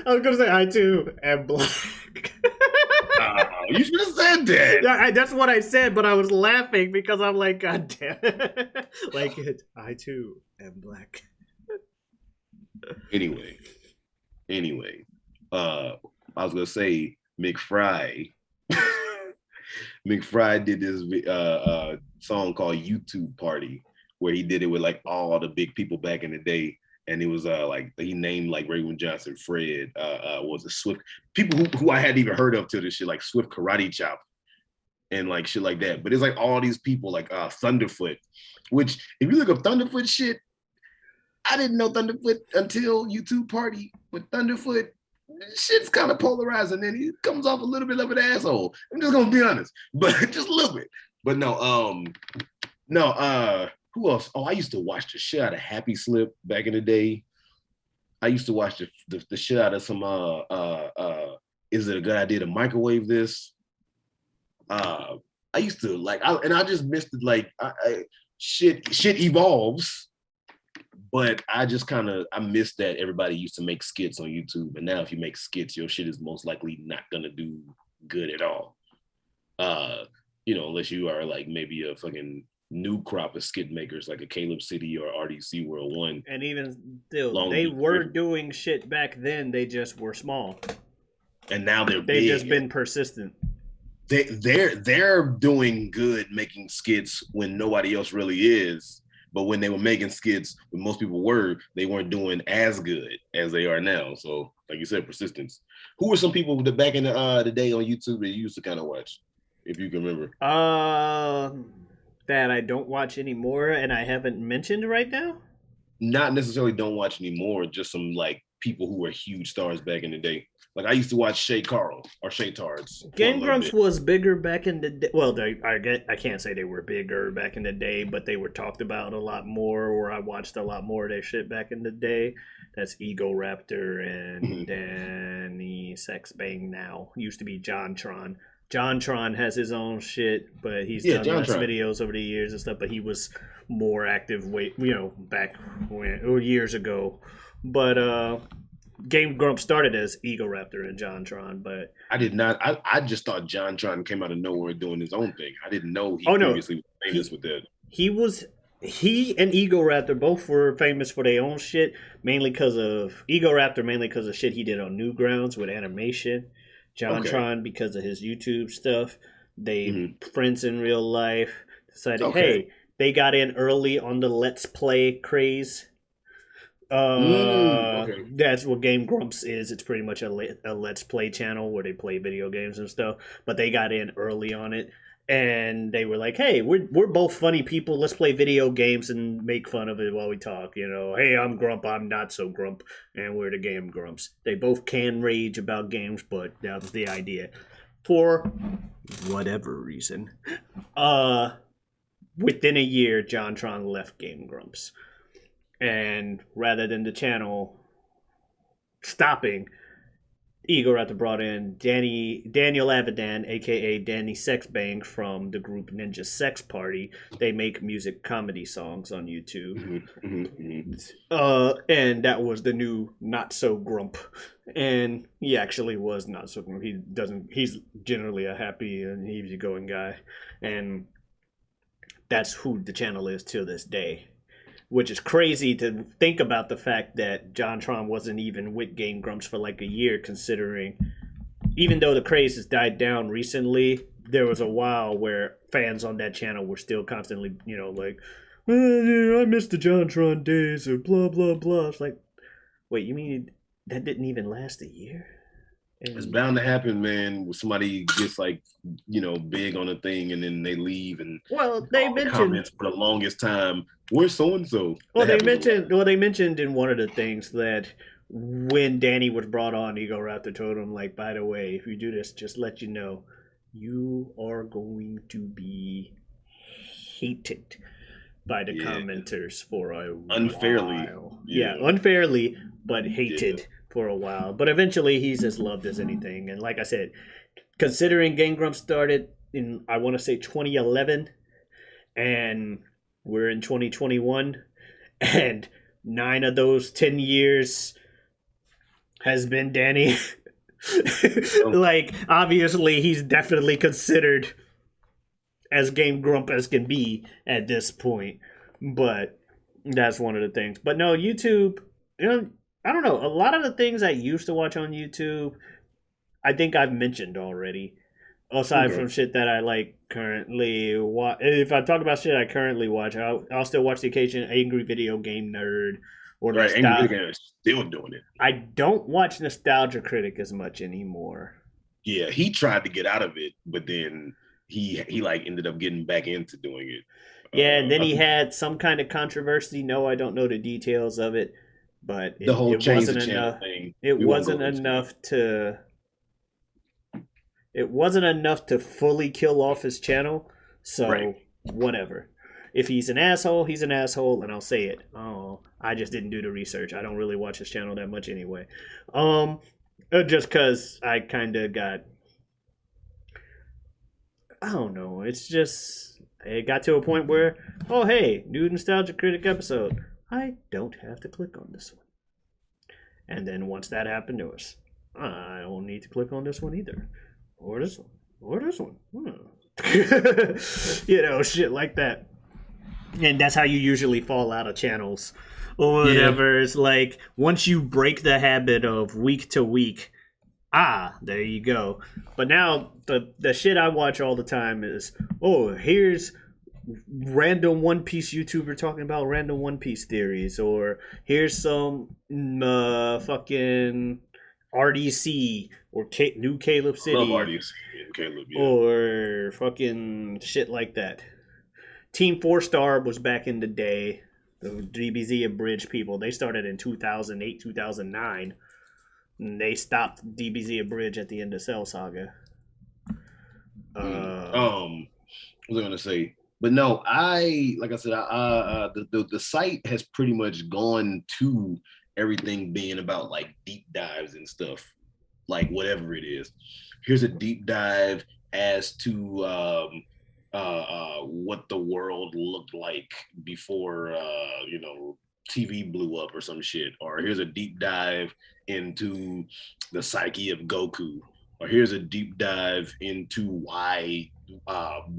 I was gonna say I too am black. You should have said that. Yeah, that's what I said, but I was laughing because I'm like, God damn it. Like it, I too am black. Anyway, I was gonna say McFry. McFry did this song called YouTube Party, where he did it with like all the big people back in the day. And it was like he named like Raymond Johnson, Fred, was it Swift, people who I hadn't even heard of till this shit, like Swift Karate Chop and like shit like that. But it's like all these people like Thunderfoot, which if you look up Thunderfoot shit, I didn't know Thunderfoot until YouTube Party. But Thunderfoot, shit's kind of polarizing, and he comes off a little bit of an asshole. I'm just gonna be honest, but just a little bit. But who else? Oh, I used to watch the shit out of Happy Slip back in the day. I used to watch the shit out of some is it a good idea to microwave this? I used to like, I just missed it. Like, shit evolves, but I just I missed that everybody used to make skits on YouTube, and now if you make skits, your shit is most likely not gonna do good at all. Unless you are like maybe a fucking new crop of skit makers like a Caleb City or RDC World One. And even still, they were doing shit back then. They just were small, and now they've just been persistent. They're doing good making skits when nobody else really is. But when they were making skits, when most people were, they weren't doing as good as they are now. So, like you said, persistence. Who were some people that back in the day on YouTube that you used to kind of watch, if you can remember? That I don't watch anymore and I haven't mentioned right now? Not necessarily don't watch anymore, just some like people who were huge stars back in the day. Like I used to watch Shay Carl or Shay Tards. Game Grumps was bigger back in the day. Well, I can't say they were bigger back in the day, but they were talked about a lot more, or I watched a lot more of their shit back in the day. That's Ego Raptor and Danny Sex Bang now. Used to be JonTron. JonTron has his own shit, but he's done less videos over the years and stuff, but he was more active back when years ago. But Game Grumps started as Ego Raptor and JonTron, but I did not. I just thought JonTron came out of nowhere doing his own thing. I didn't know he previously was famous with that. He and Ego Raptor both were famous for their own shit, mainly because of Ego Raptor, mainly because of shit he did on Newgrounds with animation. JonTron because of his YouTube stuff. They friends in real life. Decided, hey, they got in early on the Let's Play craze. Okay. That's what Game Grumps is. It's pretty much a Let's Play channel where they play video games and stuff. But they got in early on it, and they were like, "Hey, we're both funny people. Let's play video games and make fun of it while we talk." You know, hey, I'm Grump, I'm not so Grump, and we're the Game Grumps. They both can rage about games, but that was the idea. For whatever reason, within a year, JonTron left Game Grumps. And rather than the channel stopping, Igor Raptor brought in Daniel Avidan, aka Danny Sexbang from the group Ninja Sex Party. They make music comedy songs on YouTube. And that was the new Not So Grump. And he actually was not so grump. He's generally a happy and easygoing guy. And that's who the channel is to this day. Which is crazy to think about the fact that JonTron wasn't even with Game Grumps for like a year, considering even though the craze has died down recently, there was a while where fans on that channel were still constantly, like, I miss the JonTron days or blah, blah, blah. It's like, wait, you mean that didn't even last a year? It's bound to happen, man. When somebody gets like, big on a thing and then they leave and they mentioned comments for the longest time. Where's so and so? They mentioned in one of the things that when Danny was brought on, Ego Raptor told him, like, by the way, if you do this, just let you know, you are going to be hated by the commenters for a unfairly while. Unfairly, but hated for a while. But eventually he's as loved as anything. And like I said, considering Game Grumps started in, I want to say 2011, and we're in 2021, and 9 of those 10 years has been Danny. Like, obviously he's definitely considered as Game Grump as can be at this point. But that's one of the things. But no, YouTube, I don't know. A lot of the things I used to watch on YouTube, I think I've mentioned already. Aside from shit that I like currently watch. If I talk about shit I currently watch, I'll still watch the occasion Angry Video Game Nerd. Or Angry Video Game is still doing it. I don't watch Nostalgia Critic as much anymore. Yeah, he tried to get out of it, but then he like ended up getting back into doing it. Yeah, and then he had some kind of controversy. No, I don't know the details of it, but the whole it wasn't enough. Thing, it wasn't enough to. It wasn't enough to fully kill off his channel. So whatever. If he's an asshole, he's an asshole, and I'll say it. Oh, I just didn't do the research. I don't really watch his channel that much anyway. Just because I kind of got. I don't know. It's just it got to a point where, oh hey, new Nostalgia Critic episode. I don't have to click on this one. And then once that happened to us, I don't need to click on this one either. Or this one. Or this one. Shit like that. And that's how you usually fall out of channels. Or whatever. Yeah. It's like, once you break the habit of week to week, there you go. But now, the shit I watch all the time is, here's random One Piece YouTuber talking about random One Piece theories. Or here's some fucking RDC or New Caleb City. Love RDC and Caleb, or fucking shit like that. Team 4-Star was back in the day. The DBZ Abridged people, they started in 2008, 2009. And they stopped DBZ Abridged at the end of Cell Saga. What was I gonna say? But no, like I said, the site has pretty much gone to everything being about like deep dives and stuff, like whatever it is. Here's a deep dive as to what the world looked like before TV blew up or some shit. Or here's a deep dive into the psyche of Goku. Or here's a deep dive into why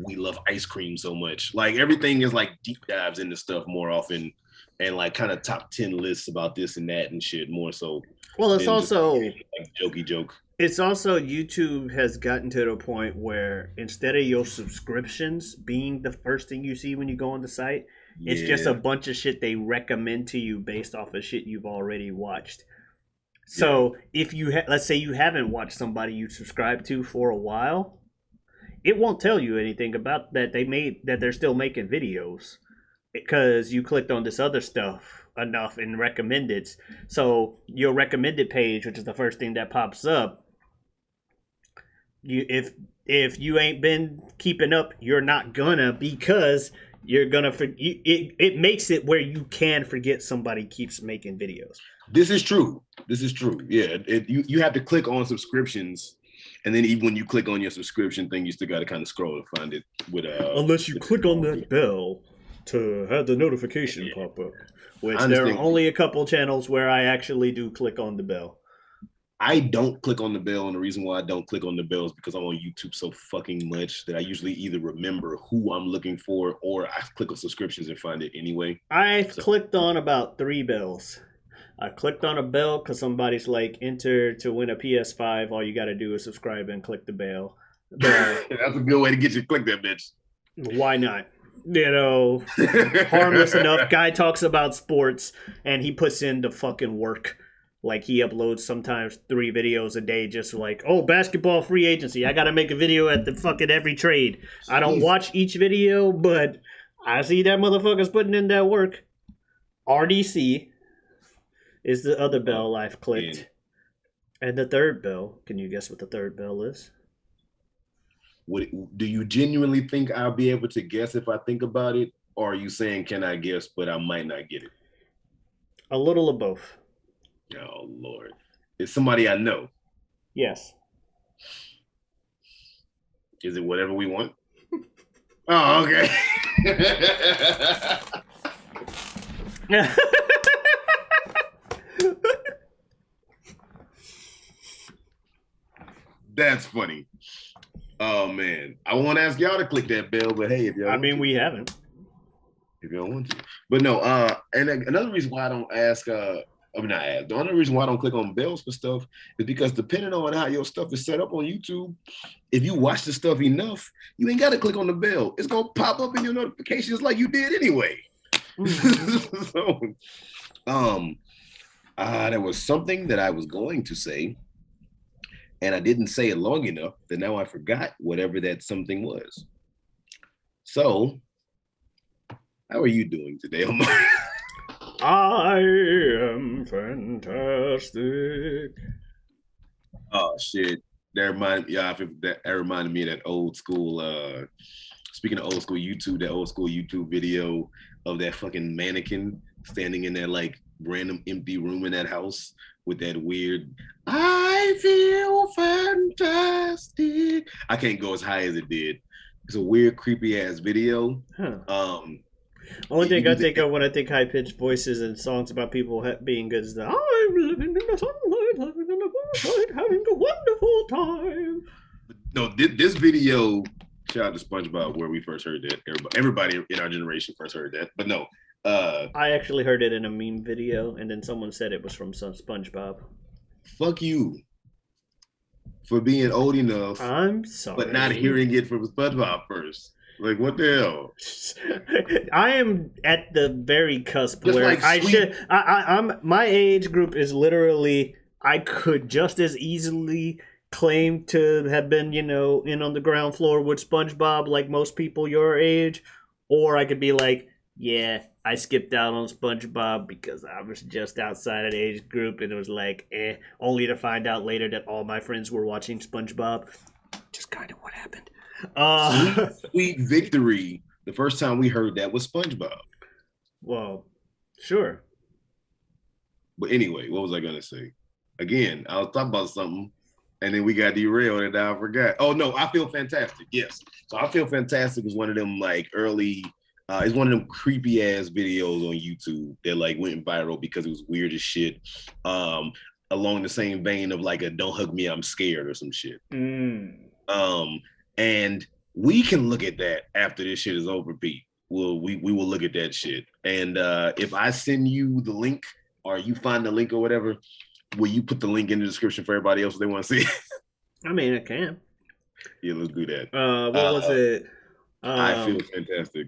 we love ice cream so much. Like everything is like deep dives into stuff more often, and like kind of top 10 lists about this and that and shit more so. Well, it's also like jokey joke. It's also YouTube has gotten to the point where instead of your subscriptions being the first thing you see when you go on the site, It's just a bunch of shit they recommend to you based off of shit you've already watched. So if you let's say you haven't watched somebody you subscribe to for a while, it won't tell you anything about that they're still making videos because you clicked on this other stuff enough and recommended. So your recommended page, which is the first thing that pops up, if you ain't been keeping up, you're not gonna, because you're gonna it makes it where you can forget somebody keeps making videos. This is true. Yeah, you have to click on subscriptions, and then even when you click on your subscription thing, you still got to kind of scroll to find it. Unless you click on that bell to have the notification pop up, which there are only a couple channels where I actually do click on the bell. I don't click on the bell, and the reason why I don't click on the bell is because I'm on YouTube so fucking much that I usually either remember who I'm looking for or I click on subscriptions and find it anyway. I've clicked on about 3 bells. I clicked on a bell because somebody's like, enter to win a PS5. All you got to do is subscribe and click the bell. That's a good way to get you to click that bitch. Why not? You know, harmless enough. Guy talks about sports and he puts in the fucking work. Like, he uploads sometimes 3 videos a day, just like, oh, basketball free agency. I got to make a video at the fucking every trade. Jeez. I don't watch each video, but I see that motherfucker's putting in that work. RDC is the other bell I've clicked. And the third bell, can you guess what the third bell is? Do you genuinely think I'll be able to guess if I think about it? Or are you saying, can I guess, but I might not get it? A little of both. Oh, Lord. It's somebody I know. Yes. Is it whatever we want? Oh, okay. That's funny. Oh, man. I want to ask y'all to click that bell, but hey, if y'all we haven't. If y'all want to. But no, and another reason why I don't ask, the only reason why I don't click on bells for stuff is because depending on how your stuff is set up on YouTube, if you watch the stuff enough, you ain't got to click on the bell. It's going to pop up in your notifications like you did anyway. So, there was something that I was going to say, and I didn't say it long enough that now I forgot whatever that something was. So, how are you doing today, Omari? I am fantastic. Oh shit! That reminded me of that old school. Speaking of old school YouTube, that old school YouTube video of that fucking mannequin standing in that like random empty room in that house with that weird. I feel fantastic. I can't go as high as it did. It's a weird, creepy ass video. Huh. Only thing I think of when I think high-pitched voices and songs about people being good is that I'm living in the sunlight, living in the moonlight, having a wonderful time. No, this video, shout out to SpongeBob, where we first heard that. Everybody in our generation first heard that. But no. I actually heard it in a meme video, and then someone said it was from some SpongeBob. Fuck you for being old enough. I'm sorry. But not hearing it from SpongeBob first. Like, what the hell? I am at the very cusp just where like I'm my age group is literally, I could just as easily claim to have been, in on the ground floor with SpongeBob like most people your age, or I could be like, yeah, I skipped out on SpongeBob because I was just outside of the age group and it was like, only to find out later that all my friends were watching SpongeBob. Just kind of what happened. Sweet victory. The first time we heard that was SpongeBob. Well, sure. But anyway, what was I gonna say? Again, I was talking about something, and then we got derailed, and I forgot. Oh no, I Feel Fantastic. Yes, so I Feel Fantastic is one of them like early. It's one of them creepy ass videos on YouTube that like went viral because it was weird as shit. Along the same vein of like a "Don't Hug Me, I'm Scared" or some shit. And we can look at that after this shit is over, Pete. We will look at that shit. And if I send you the link or you find the link or whatever, will you put the link in the description for everybody else if they want to see it? I mean, I can. Yeah, let's do that. What was it? I Feel Fantastic.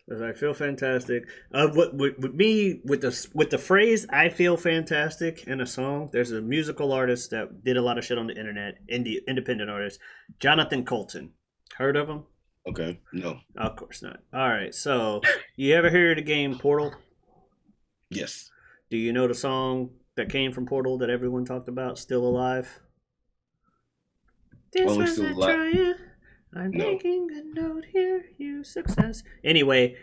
I feel fantastic. With me with the phrase "I feel fantastic" in a song, there's a musical artist that did a lot of shit on the internet, independent artist, Jonathan Colton. Heard of him? Okay, no. Of course not. All right, so you ever hear the game Portal? Yes. Do you know the song that came from Portal that everyone talked about, Still Alive? This Only was Still a Alive. try. I'm making a note here, you success. Anyway,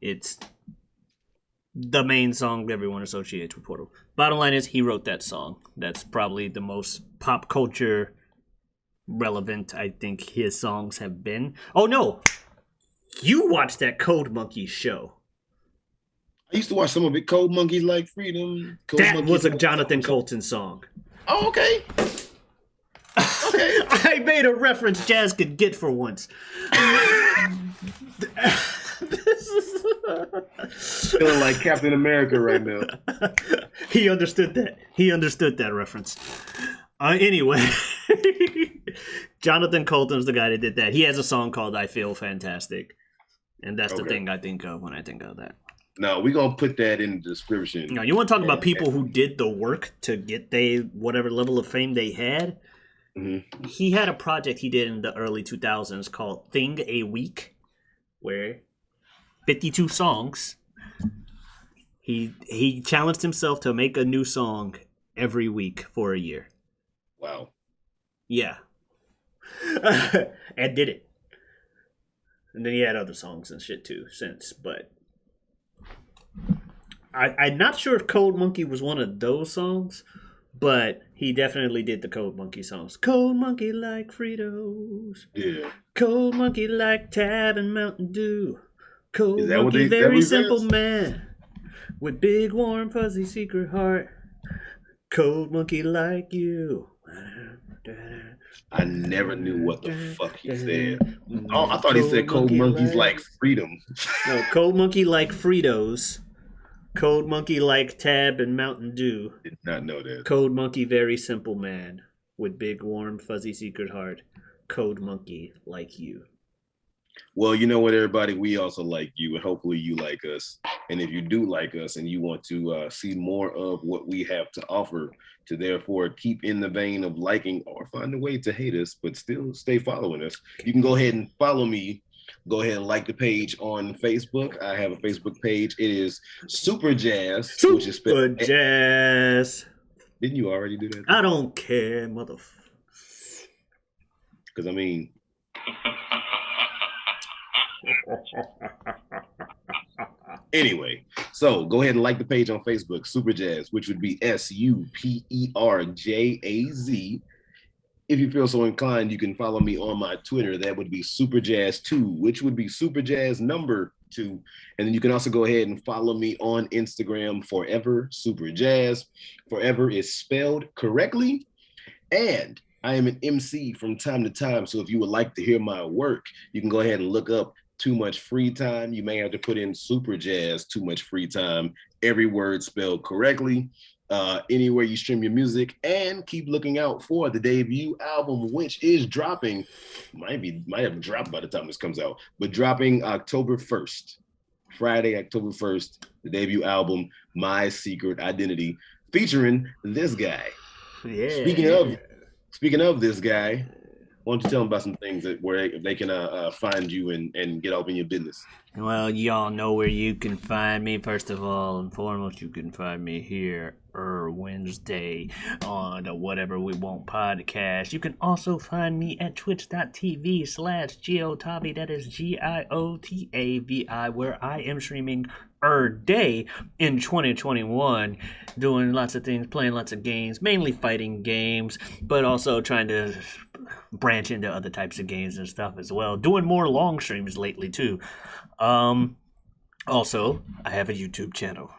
it's the main song everyone associates with Portal. Bottom line is, he wrote that song. That's probably the most pop culture relevant I think his songs have been. Oh no! You watched that Code Monkeys show. I used to watch some of it. Code Monkeys Like Freedom. Code That Monkeys was a Like Jonathan Freedom. Colton song. Oh, okay. Okay. I made a reference Jazz could get for once. Feeling like Captain America right now. He understood that. He understood that reference. Anyway, Jonathan Colton's the guy that did that. He has a song called "I Feel Fantastic," and that's the thing I think of when I think of that. No, we're gonna put that in the description. No, you want to talk about people who did the work to get whatever level of fame they had? Mm-hmm. He had a project he did in the early 2000s called Thing a Week, where 52 songs. He challenged himself to make a new song every week for a year. Wow. Yeah. And did it. And then he had other songs and shit too since, but I'm not sure if Code Monkey was one of those songs, but he definitely did the Code Monkey songs. Code Monkey like Fritos. Yeah. Code Monkey like Tab and Mountain Dew. Code Monkey very simple man with big warm fuzzy secret heart. Code Monkey like you. I never knew what the fuck he said. Oh, I thought he said Code Monkeys like Freedom. No, Code Monkey like Fritos. Code Monkey like Tab and Mountain Dew. Did not know that. Code Monkey very simple man with big warm fuzzy secret heart. Code Monkey like you. Well, you know what, everybody? We also like you, and hopefully you like us. And if you do like us and you want to see more of what we have to offer, to therefore keep in the vein of liking or find a way to hate us, but still stay following us, you can go ahead and follow me. Go ahead and like the page on Facebook. I have a Facebook page. It is Superjaz. Superjaz. Didn't you already do that? I don't care, motherfucker. Because, I mean... Anyway, so go ahead and like the page on Facebook, Superjaz, which would be Superjaz. If you feel so inclined, you can follow me on my Twitter. That would be Superjaz2, which would be Superjaz number 2. And then you can also go ahead and follow me on Instagram, Forever Superjaz. Forever is spelled correctly. And I am an MC from time to time. So if you would like to hear my work, you can go ahead and look up Too Much Free Time. You may have to put in Superjaz, Too Much Free Time, every word spelled correctly. Anywhere you stream your music, and keep looking out for the debut album, which is dropping, might have dropped by the time this comes out, but dropping October 1st, Friday, October 1st, the debut album, My Secret Identity, featuring this guy. Yeah. Speaking of this guy, why don't you tell them about some things where they can find you and get off in your business? Well, y'all know where you can find me. First of all and foremost, you can find me here Wednesday on the Whatever We Want podcast. You can also find me at twitch.tv/Giotavi. That is GIOTAVI, where I am streaming day in 2021, doing lots of things, playing lots of games, mainly fighting games, but also trying to branch into other types of games and stuff as well. Doing more long streams lately too. Also, I have a YouTube channel,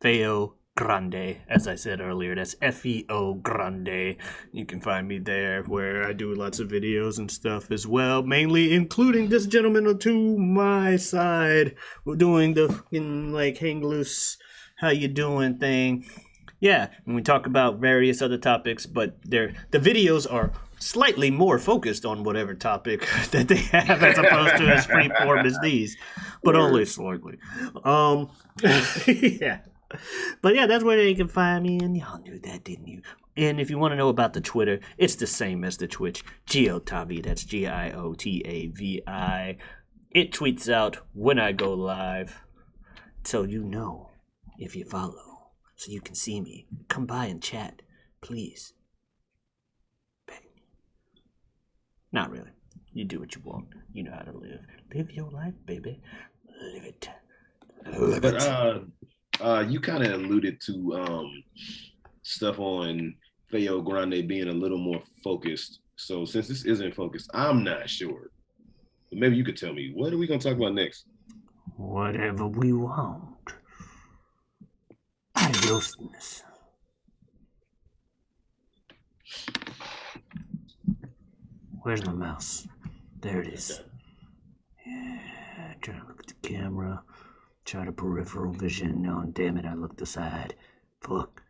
feogrande, as I said earlier. That's feogrande. You can find me there, where I do lots of videos and stuff as well, mainly including this gentleman to my side. We're doing the fucking hang loose, how you doing thing. Yeah, and we talk about various other topics, but the videos are slightly more focused on whatever topic that they have as opposed to as freeform as these, but only slightly. Yeah. But yeah, that's where they can find me, and y'all knew that, didn't you? And if you want to know about the Twitter, it's the same as the Twitch. Giotavi, that's Giotavi. It tweets out when I go live, so you know if you follow, so you can see me. Come by and chat, please. Not really. You do what you want. You know how to live. Live your life, baby. Live it. Live it. You kind of alluded to stuff on feogrande being a little more focused. So since this isn't focused, I'm not sure. But maybe you could tell me, what are we going to talk about next? Whatever we want. Adiosness. Where's my mouse? There it is. Yeah, trying to look at the camera. Try to peripheral vision. No, damn it, I looked aside. Fuck.